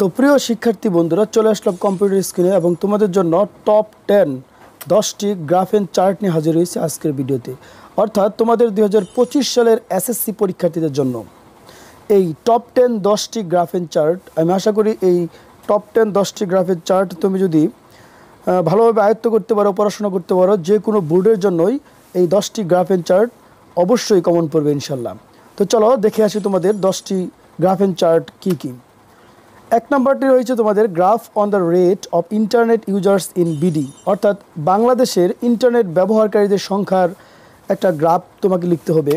তো প্রিয় শিক্ষার্থী বন্ধুরা, চলে আসলাম কম্পিউটার স্ক্রিনে এবং তোমাদের জন্য টপ 10 10টি গ্রাফ এন্ড চার্ট নিয়ে হাজির হয়েছে আজকের ভিডিওতে। অর্থাৎ তোমাদের 2025 সালের এসএসসি পরীক্ষার্থীদের জন্য এই টপ 10 10টি গ্রাফ এন্ড চার্ট, আমি আশা করি এই টপ 10 10টি গ্রাফ এন্ড চার্ট তুমি যদি ভালোভাবে আয়ত্ত করতে পারো, পড়াশোনা করতে পারো, যে কোনো বোর্ডের জন্যই এই 10টি গ্রাফ এন্ড চার্ট অবশ্যই কমন পড়বে ইনশাল্লাহ। তো চলো দেখে আসি তোমাদের 10টি গ্রাফ এন্ড চার্ট কী কী। এক নম্বরটি রয়েছে তোমাদের graph on the rate of internet users in BD, অর্থাৎ বাংলাদেশের ইন্টারনেট ব্যবহারকারীদের সংখ্যার একটা গ্রাফ তোমাকে লিখতে হবে।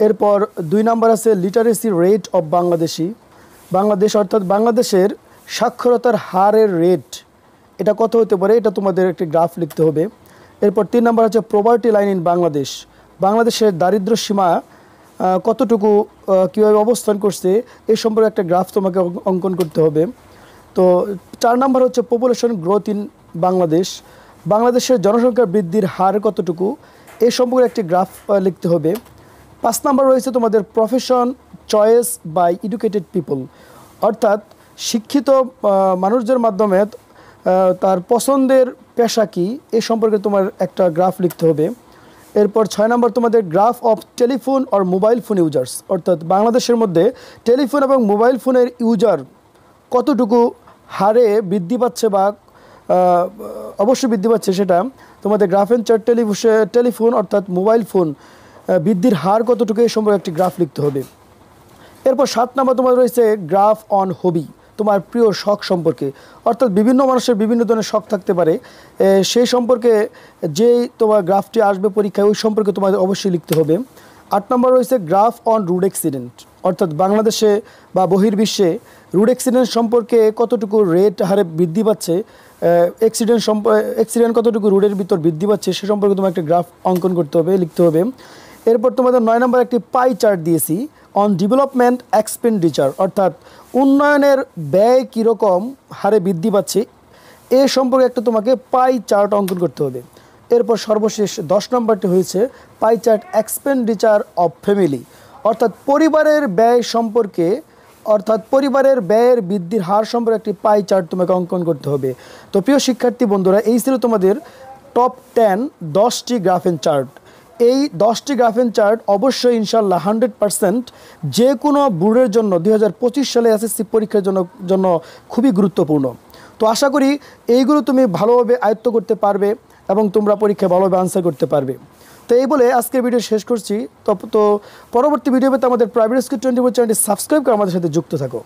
এরপর 2 নম্বর আছে লিটারেসি রেট অফ বাংলাদেশ, অর্থাৎ বাংলাদেশের সাক্ষরতার হারের রেট এটা কত হতে পারে, এটা তোমাদের একটি গ্রাফ লিখতে হবে। এরপর 3 নম্বর আছে পভার্টি লাইন ইন বাংলাদেশের দারিদ্র সীমা কতটুকু কীভাবে অবস্থান করছে এই সম্পর্কে একটা গ্রাফ তোমাকে অঙ্কন করতে হবে। তো 4 নম্বর হচ্ছে পপুলেশন গ্রোথ ইন বাংলাদেশের জনসংখ্যা বৃদ্ধির হার কতটুকু এই সম্পর্কে একটি গ্রাফ লিখতে হবে। 5 নম্বর রয়েছে তোমাদের profession choice by educated people, অর্থাৎ শিক্ষিত মানুষদের মাধ্যমে তার পছন্দের পেশা কী এই সম্পর্কে তোমার একটা গ্রাফ লিখতে হবে। এরপর 6 নম্বর তোমাদের graph of telephone or mobile phone users, অর্থাৎ বাংলাদেশের মধ্যে টেলিফোন এবং মোবাইল ফোনের ইউজার কতটুকু হারে বৃদ্ধি পাচ্ছে বা অবশ্যই বৃদ্ধি পাচ্ছে সেটা তোমাদের গ্রাফ এন্ড চার্ট টেলিফোন অর্থাৎ মোবাইল ফোন বৃদ্ধির হার কতটুকু এই সম্পর্কে একটি গ্রাফ লিখতে হবে। এরপর 7 নম্বর তোমার রয়েছে গ্রাফ অন হবি, তোমার প্রিয় শখ সম্পর্কে, অর্থাৎ বিভিন্ন মানুষের বিভিন্ন ধরনের শখ থাকতে পারে, সেই সম্পর্কে যেই তোমার গ্রাফটি আসবে পরীক্ষায় ওই সম্পর্কে তোমাদের অবশ্যই লিখতে হবে। 8 নম্বর রয়েছে গ্রাফ অন রোড অ্যাক্সিডেন্ট, অর্থাৎ বাংলাদেশে বা বহির্বিশ্বে রোড অ্যাক্সিডেন্ট সম্পর্কে কতটুকু রেট হারে বৃদ্ধি পাচ্ছে, অ্যাক্সিডেন্ট কতটুকু রোডের ভিতর বৃদ্ধি পাচ্ছে সে সম্পর্কে তোমার একটা গ্রাফ অঙ্কন করতে হবে, লিখতে হবে। এরপর তোমাদের 9 নম্বর একটি পাই চার্ট দিয়েছি অন ডেভেলপমেন্ট এক্সপেন্ডিচার, অর্থাৎ উন্নয়নের ব্যয় কীরকম হারে বৃদ্ধি পাচ্ছে এ সম্পর্কে একটা তোমাকে পাই চার্ট অঙ্কন করতে হবে। এরপর সর্বশেষ 10 নম্বরটি হয়েছে pie chart expenditure of family, অর্থাৎ পরিবারের ব্যয় সম্পর্কে, অর্থাৎ পরিবারের ব্যয়ের বৃদ্ধির হার সম্পর্কে একটি পাই চার্ট তোমাকে অঙ্কন করতে হবে। তো প্রিয় শিক্ষার্থী বন্ধুরা, এই ছিল তোমাদের টপ 10 10টি গ্রাফ এন্ড চার্ট। এই 10টি গ্রাফ এন্ড চার্ট অবশ্যই ইনশাল্লাহ 100% যে কোনো বোর্ডের জন্য 2025 সালে এসএসসি পরীক্ষার জন্য খুবই গুরুত্বপূর্ণ। তো আশা করি এইগুলো তুমি ভালোভাবে আয়ত্ত করতে পারবে এবং তোমরা পরীক্ষায় ভালোভাবে আনসার করতে পারবে। তো এই বলে আজকের ভিডিও শেষ করছি। তো পরবর্তী ভিডিও পেতে আমাদের প্রাইভেট স্কুল 24 চ্যানেলটি সাবস্ক্রাইব করে আমাদের সাথে যুক্ত থাকো।